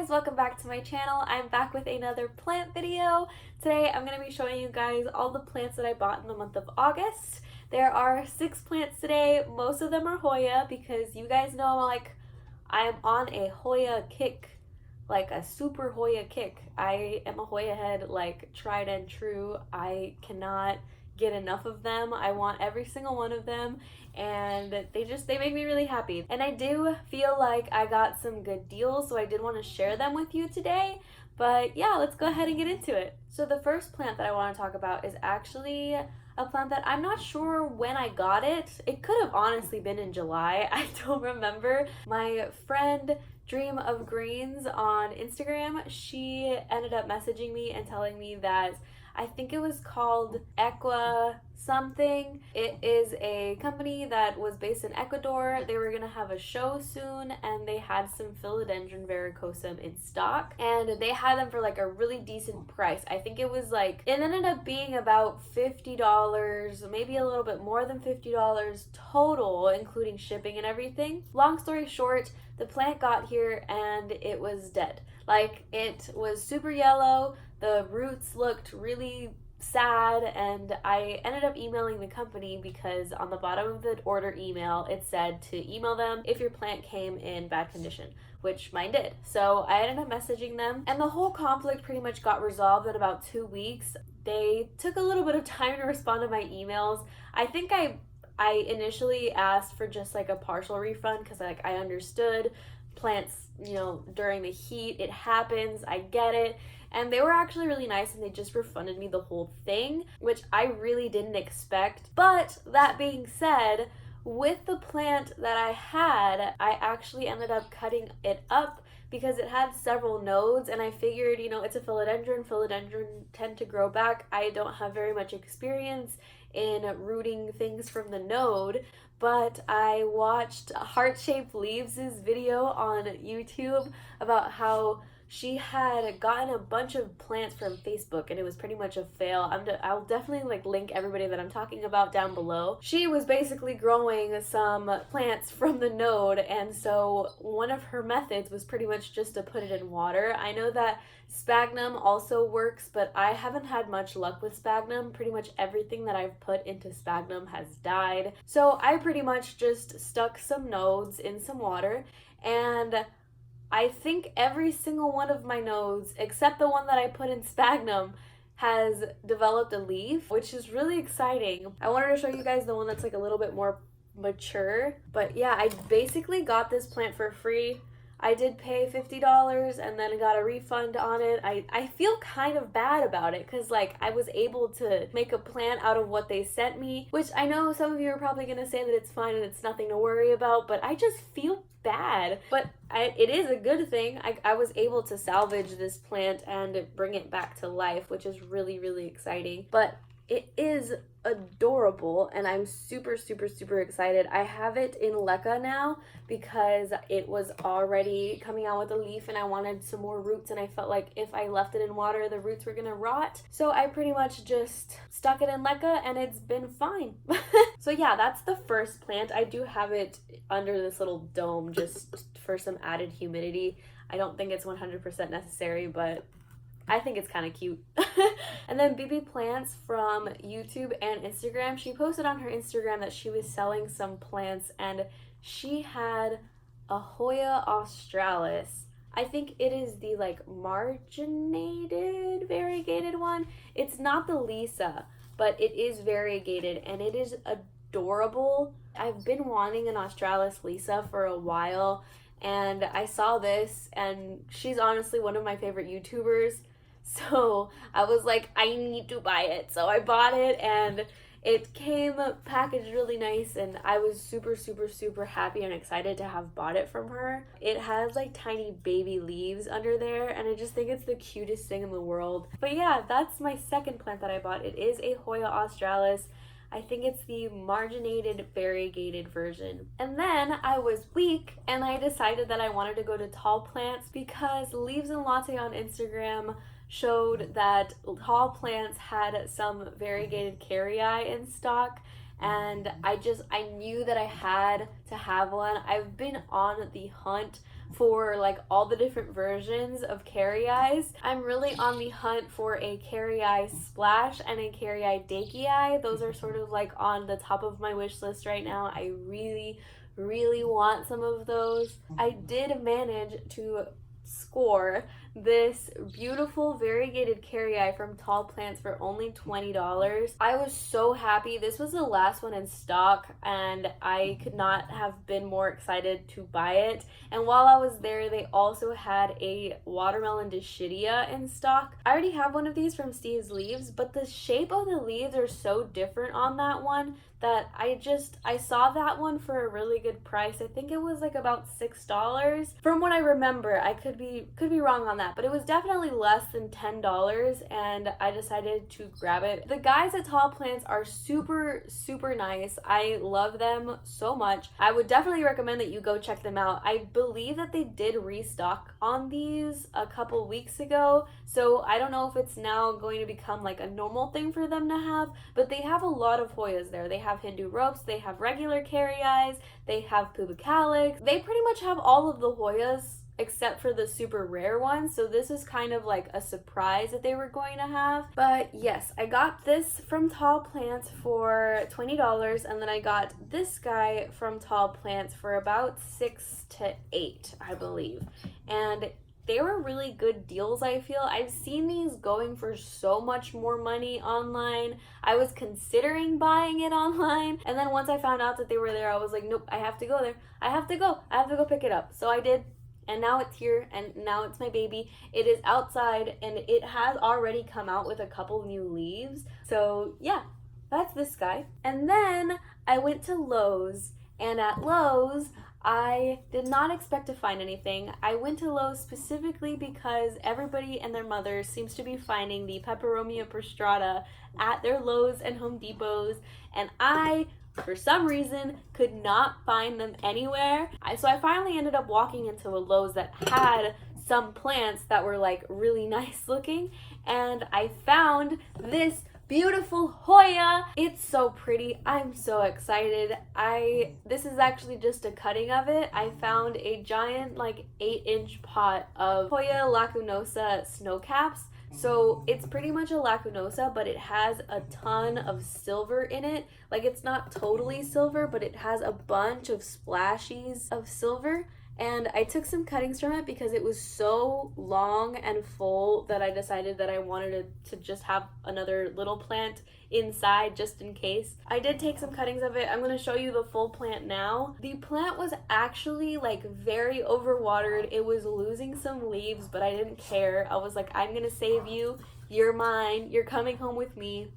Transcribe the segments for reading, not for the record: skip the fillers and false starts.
guys, welcome back to my channel. I'm back with another plant video. Today I'm going to be showing you guys all the plants that I bought in the month of August. There are 6 plants today. Most of them are Hoya because you guys know I'm on a Hoya kick, like a super Hoya kick. I am a Hoya head, like tried and true. I cannot get enough of them. I want every single one of them, and they make me really happy. And I do feel like I got some good deals, so I did want to share them with you today. But yeah, let's go ahead and get into it. So the first plant that I want to talk about is actually a plant that I'm not sure when I got it. It could have honestly been in July. I don't remember. My friend Dream of Greens on Instagram, she ended up messaging me and telling me that I think it was called Equa something. It is a company that was based in Ecuador. They were gonna have a show soon, and they had some Philodendron verrucosum in stock, and they had them for like a really decent price. I think it was like, it ended up being about $50, maybe a little bit more than $50 total, including shipping and everything. Long story short, the plant got here and it was dead. Like, it was super yellow. The roots looked really sad, and I ended up emailing the company because on the bottom of the order email it said to email them if your plant came in bad condition, which mine did. So I ended up messaging them, and the whole conflict pretty much got resolved in about 2 weeks. They took a little bit of time to respond to my emails. I think I initially asked for just like a partial refund because like I understood plants, during the heat, it happens, I get it. And they were actually really nice, and they just refunded me the whole thing, which I really didn't expect. But that being said, with the plant that I had, I actually ended up cutting it up because it had several nodes, and I figured, it's a philodendron. Philodendron tend to grow back. I don't have very much experience in rooting things from the node, but I watched Heart-Shaped Leaves' video on YouTube about how she had gotten a bunch of plants from Facebook, and it was pretty much a fail. I'll definitely link everybody that I'm talking about down below. She was basically growing some plants from the node, and so one of her methods was pretty much just to put it in water. I know that sphagnum also works, but I haven't had much luck with sphagnum. Pretty much everything that I've put into sphagnum has died. So I pretty much just stuck some nodes in some water, and I think every single one of my nodes, except the one that I put in sphagnum, has developed a leaf, which is really exciting. I wanted to show you guys the one that's like a little bit more mature. But yeah, I basically got this plant for free. I did pay $50 and then got a refund on it. I feel kind of bad about it because I was able to make a plant out of what they sent me, which I know some of you are probably going to say that it's fine and it's nothing to worry about, but I just feel bad. But it is a good thing. I was able to salvage this plant and bring it back to life, which is really, really exciting. But it is adorable, and I'm super, super, super excited. I have it in leca now because it was already coming out with a leaf, and I wanted some more roots, and I felt like if I left it in water, the roots were gonna rot. So I pretty much just stuck it in leca, and it's been fine. So yeah, that's the first plant. I do have it under this little dome just for some added humidity. I don't think it's 100% necessary, but I think it's kind of cute. And then BB Plants from YouTube and Instagram, she posted on her Instagram that she was selling some plants, and she had a Hoya Australis. I think it is the marginated variegated one. It's not the Lisa, but it is variegated, and it is adorable. I've been wanting an Australis Lisa for a while, and I saw this, and she's honestly one of my favorite YouTubers. So I was like, I need to buy it. So I bought it, and it came packaged really nice, and I was super, super, super happy and excited to have bought it from her. It has tiny baby leaves under there, and I just think it's the cutest thing in the world. But yeah, that's my second plant that I bought. It is a Hoya Australis. I think it's the marginated variegated version. And then I was weak, and I decided that I wanted to go to tall plants because Leaves and Latte on Instagram showed that tall plants had some variegated kerrii in stock, and I knew that I had to have one. I've been on the hunt for like all the different versions of kerrii. I'm really on the hunt for a kerrii splash and a kerrii dakii. Those are sort of like on the top of my wish list right now. I really want some of those. I did manage to score this beautiful variegated kerrii from Tall Plants for only $20. I was so happy. This was the last one in stock and I could not have been more excited to buy it. And while I was there, they also had a watermelon Dischidia in stock. I already have one of these from Lessyasleaves, but the shape of the leaves are so different on that one that I saw that one for a really good price. I think it was like about $6 from what I remember. I could be wrong on that, but it was definitely less than $10 and I decided to grab it. The guys at Tall Plants are super nice. I love them so much. I would definitely recommend that you go check them out. I believe that they did restock on these a couple weeks ago, so I don't know if it's now going to become like a normal thing for them to have, but they have a lot of Hoyas there. They have Hindu ropes, they have regular kerrii, they have pubicalix. They pretty much have all of the Hoyas except for the super rare ones, so this is kind of like a surprise that they were going to have. But yes, I got this from Tall Plants for $20, and then I got this guy from Tall Plants for about $6 to $8, I believe. And they were really good deals, I feel. I've seen these going for so much more money online. I was considering buying it online, and then once I found out that they were there, I was like, nope, I have to go there. I have to go pick it up. So I did, and now it's here, and now it's my baby. It is outside, and it has already come out with a couple new leaves. So yeah, that's this guy. And then I went to Lowe's, and at Lowe's, I did not expect to find anything. I went to Lowe's specifically because everybody and their mother seems to be finding the Peperomia prostrata at their Lowe's and Home Depots, and I, for some reason, could not find them anywhere. So I finally ended up walking into a Lowe's that had some plants that were like really nice looking, and I found this beautiful Hoya. It's so pretty. I'm so excited. This is actually just a cutting of it. I found a giant like 8-inch pot of Hoya lacunosa snow caps. So it's pretty much a lacunosa, but it has a ton of silver in it. Like, it's not totally silver, but it has a bunch of splashies of silver. And I took some cuttings from it because it was so long and full that I decided that I wanted to just have another little plant inside just in case. I did take some cuttings of it. I'm going to show you the full plant now. The plant was actually like very overwatered. It was losing some leaves, but I didn't care. I was like, I'm going to save you. You're mine. You're coming home with me.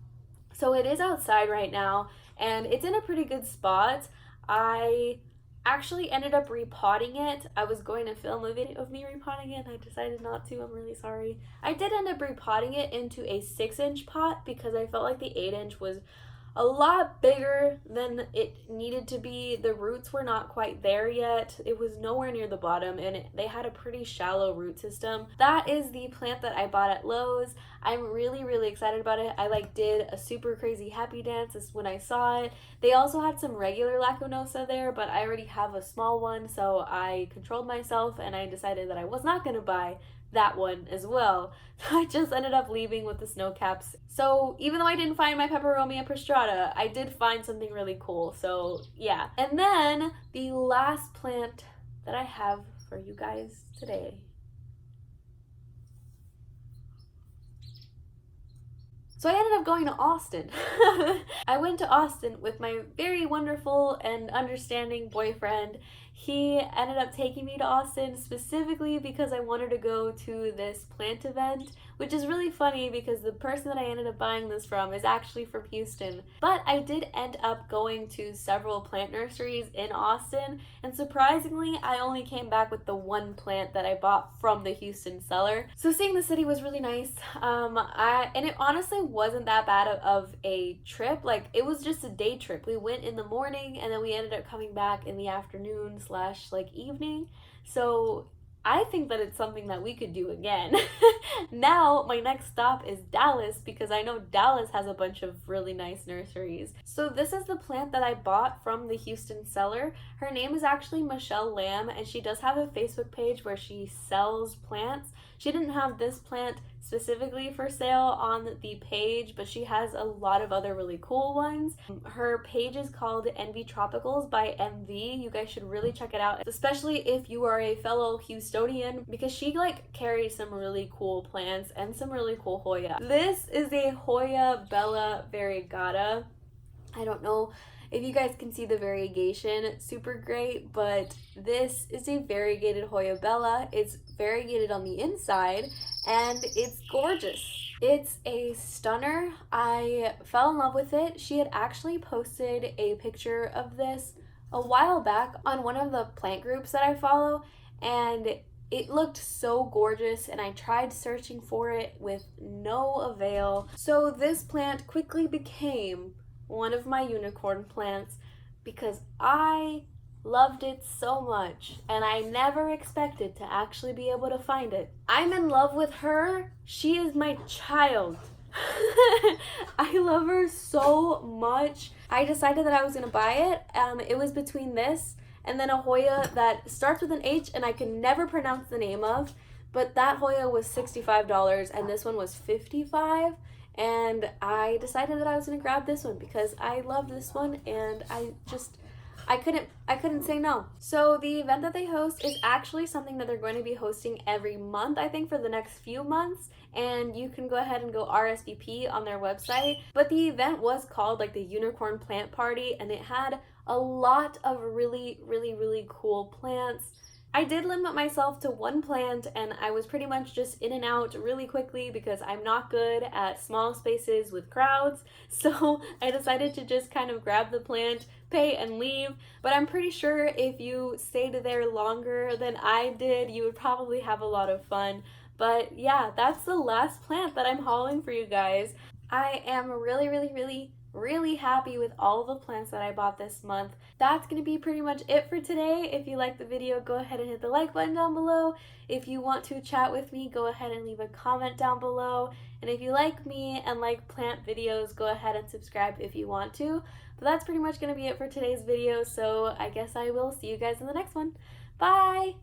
So it is outside right now, and it's in a pretty good spot. I actually ended up repotting it. I was going to film a video of me repotting it and I decided not to. I'm really sorry. I did end up repotting it into a 6-inch pot because I felt like the 8-inch was a lot bigger than it needed to be. The roots were not quite there yet. It was nowhere near the bottom, and they had a pretty shallow root system. That is the plant that I bought at Lowe's. I'm really excited about it. I did a super crazy happy dance when I saw it. They also had some regular lacunosa there, but I already have a small one, so I controlled myself and I decided that I was not going to buy that one as well. So I just ended up leaving with the snow caps. So even though I didn't find my Peperomia prostrata, I did find something really cool. So yeah. And then the last plant that I have for you guys today. So I ended up going to Austin. I went to Austin with my very wonderful and understanding boyfriend. He ended up taking me to Austin specifically because I wanted to go to this plant event, which is really funny because the person that I ended up buying this from is actually from Houston. But I did end up going to several plant nurseries in Austin, and surprisingly, I only came back with the one plant that I bought from the Houston seller. So seeing the city was really nice. And it honestly wasn't that bad of a trip. Like, it was just a day trip. We went in the morning and then we ended up coming back in the afternoon / like evening. So I think that it's something that we could do again. Now, my next stop is Dallas because I know Dallas has a bunch of really nice nurseries. So this is the plant that I bought from the Houston seller. Her name is actually Michelle Lamb, and she does have a Facebook page where she sells plants. She didn't have this plant specifically for sale on the page, but she has a lot of other really cool ones. Her page is called Envy Tropicals by MV. You guys should really check it out, especially if you are a fellow Houstonian, because she like carries some really cool plants and some really cool Hoya. This is a Hoya Bella variegata. I don't know if you guys can see the variegation super great, but this is a variegated Hoya Bella. It's variegated on the inside and it's gorgeous. It's a stunner. I fell in love with it. She had actually posted a picture of this a while back on one of the plant groups that I follow, and it looked so gorgeous, and I tried searching for it with no avail. So this plant quickly became one of my unicorn plants because I loved it so much and I never expected to actually be able to find it. I'm in love with her. She is my child. I love her so much. I decided that I was gonna buy it. It was between this and then a Hoya that starts with an H and I can never pronounce the name of, but that Hoya was $65 and this one was $55. And I decided that I was gonna grab this one because I love this one and I couldn't say no. So the event that they host is actually something that they're going to be hosting every month, I think, for the next few months, and you can go ahead and go RSVP on their website. But the event was called like the Unicorn Plant Party, and it had a lot of really cool plants. I did limit myself to one plant and I was pretty much just in and out really quickly because I'm not good at small spaces with crowds. So I decided to just kind of grab the plant, pay, and leave. But I'm pretty sure if you stayed there longer than I did, you would probably have a lot of fun. But yeah, that's the last plant that I'm hauling for you guys. I am really happy with all the plants that I bought this month. That's gonna be pretty much it for today. If you liked the video, go ahead and hit the like button down below. If you want to chat with me, go ahead and leave a comment down below. And if you like me and like plant videos, go ahead and subscribe if you want to. But that's pretty much gonna be it for today's video, so I guess I will see you guys in the next one. Bye!